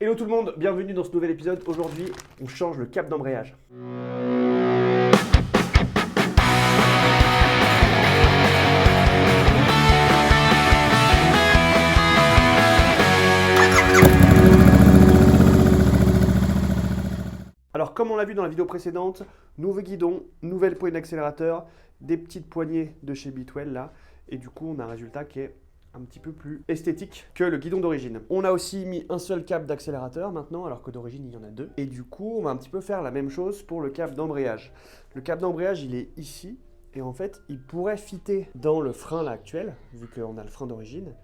Hello tout le monde, bienvenue dans ce nouvel épisode. Aujourd'hui, on change le câble d'embrayage. Alors comme on l'a vu dans la vidéo précédente, nouveau guidon, nouvelle poignée d'accélérateur, des petites poignées de chez Bitwell là, et du coup on a un résultat qui est un petit peu plus esthétique que le guidon d'origine. On a aussi mis un seul câble d'accélérateur maintenant, alors que d'origine il y en a deux. Et du coup, on va un petit peu faire la même chose pour le câble d'embrayage. Le câble d'embrayage, il est ici, et en fait, il pourrait fitter dans le frein là actuel, vu qu'on a le frein d'origine.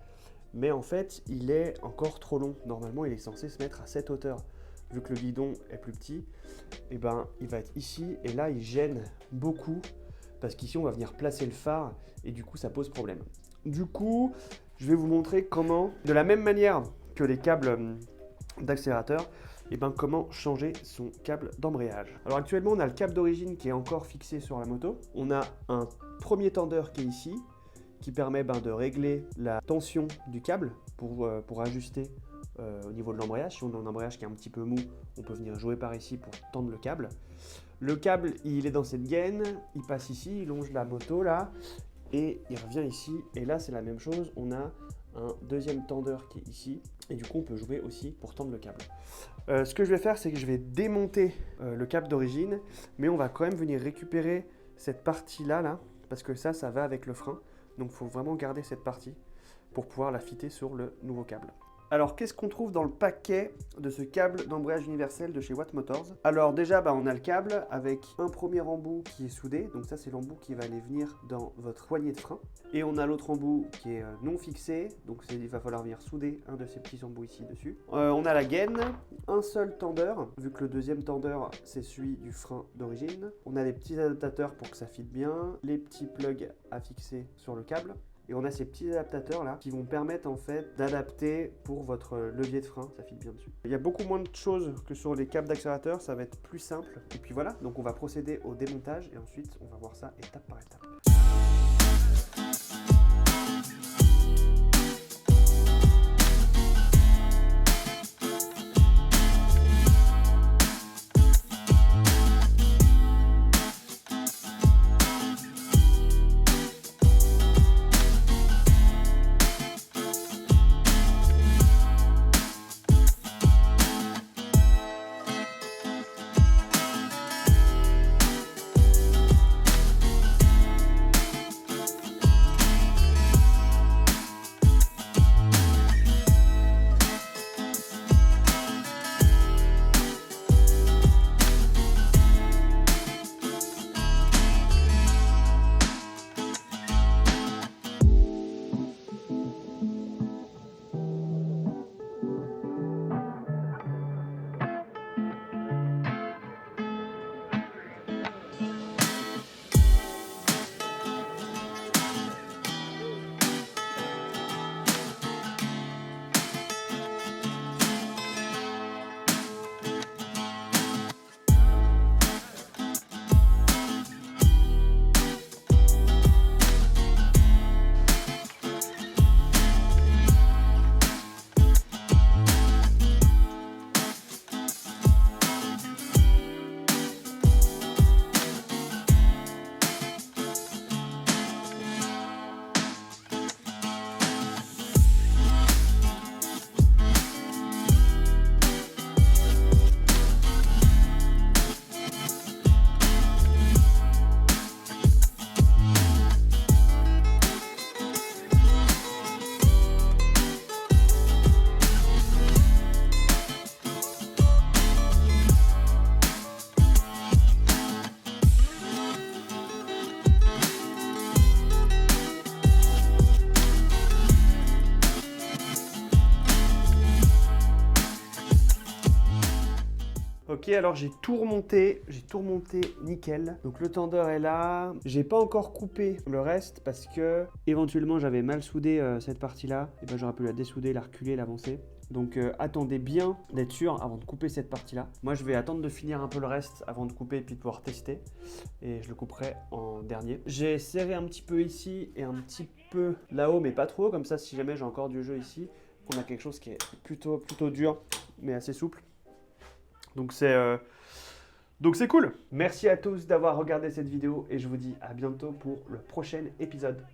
Mais en fait, il est encore trop long. Normalement, il est censé se mettre à cette hauteur. Vu que le guidon est plus petit, et ben, il va être ici, et là, il gêne beaucoup, parce qu'ici, on va venir placer le phare, et du coup, ça pose problème. Du coup, je vais vous montrer comment, de la même manière que les câbles d'accélérateur, et ben comment changer son câble d'embrayage. Alors actuellement, on a le câble d'origine qui est encore fixé sur la moto. On a un premier tendeur qui est ici, qui permet de régler la tension du câble pour ajuster au niveau de l'embrayage. Si on a un embrayage qui est un petit peu mou, on peut venir jouer par ici pour tendre le câble. Le câble, il est dans cette gaine, il passe ici, il longe la moto là, et il revient ici, et là c'est la même chose, on a un deuxième tendeur qui est ici, et du coup on peut jouer aussi pour tendre le câble. Ce que je vais faire, c'est que je vais démonter le câble d'origine, mais on va quand même venir récupérer cette partie-là, parce que ça va avec le frein, donc il faut vraiment garder cette partie pour pouvoir la fitter sur le nouveau câble. Alors, qu'est-ce qu'on trouve dans le paquet de ce câble d'embrayage universel de chez Watt Motors? Alors déjà, on a le câble avec un premier embout qui est soudé. Donc ça, c'est l'embout qui va aller venir dans votre poignée de frein. Et on a l'autre embout qui est non fixé. Donc il va falloir venir souder un de ces petits embouts ici dessus. On a la gaine, un seul tendeur, vu que le deuxième tendeur, c'est celui du frein d'origine. On a des petits adaptateurs pour que ça fitte bien, les petits plugs à fixer sur le câble. Et on a ces petits adaptateurs là qui vont permettre en fait d'adapter pour votre levier de frein, ça fit bien dessus. Il y a beaucoup moins de choses que sur les câbles d'accélérateur, ça va être plus simple. Et puis voilà, donc on va procéder au démontage et ensuite on va voir ça étape par étape. Ok, alors j'ai tout remonté nickel. Donc le tendeur est là. J'ai pas encore coupé le reste parce que éventuellement j'avais mal soudé cette partie-là. Et ben j'aurais pu la dessouder, la reculer, l'avancer. Donc attendez bien d'être sûr avant de couper cette partie-là. Moi je vais attendre de finir un peu le reste avant de couper et puis de pouvoir tester. Et je le couperai en dernier. J'ai serré un petit peu ici et un petit peu là-haut, mais pas trop. Comme ça, si jamais j'ai encore du jeu ici, on a quelque chose qui est plutôt dur mais assez souple. Donc c'est cool. Merci à tous d'avoir regardé cette vidéo et je vous dis à bientôt pour le prochain épisode.